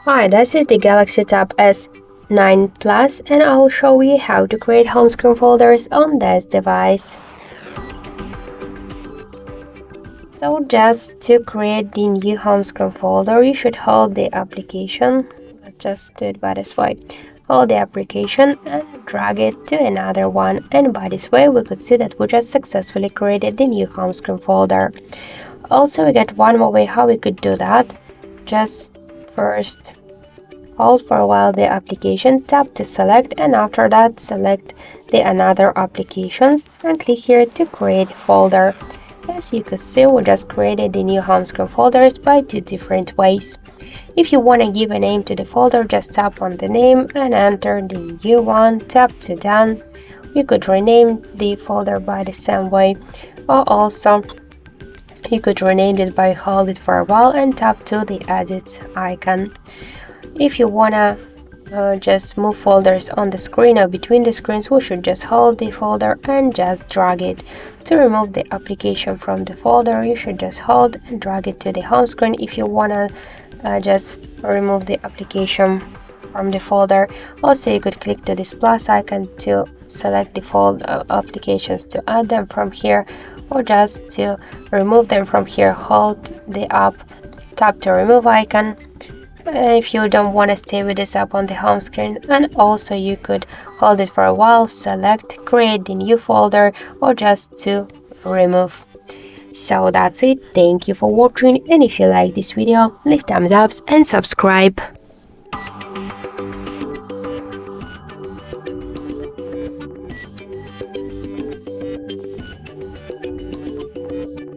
Hi, this is the Galaxy Tab S9 Plus and I'll show you how to create home screen folders on this device. So just to create the new home screen folder, you should hold the application. Let's just do it by this way. Hold the application and drag it to another one, and by this way we could see that we just successfully created the new home screen folder. Also, we get one more way how we could do that. Just first hold for a while the application, tap to select, and after that select the another applications and click here to create folder. As you can see, we just created the new home screen folders by two different ways. If you want to give a name to the folder, just tap on the name and enter the new one, tap to done. You could rename the folder by the same way, or also you could rename it by hold it for a while and tap to the edit icon. If you wanna just move folders on the screen or between the screens, we should just hold the folder and just drag it. To remove the application from the folder, you should just hold and drag it to the home screen. If you wanna just remove the application from the folder, also you could click to this plus icon to select the applications to add them from here, or just to remove them from here, hold the app, tap to remove icon. If you don't want to stay with this app on the home screen, and also you could hold it for a while, select, create the new folder, or just to remove. So that's it. Thank you for watching, and if you like this video, leave thumbs up and subscribe.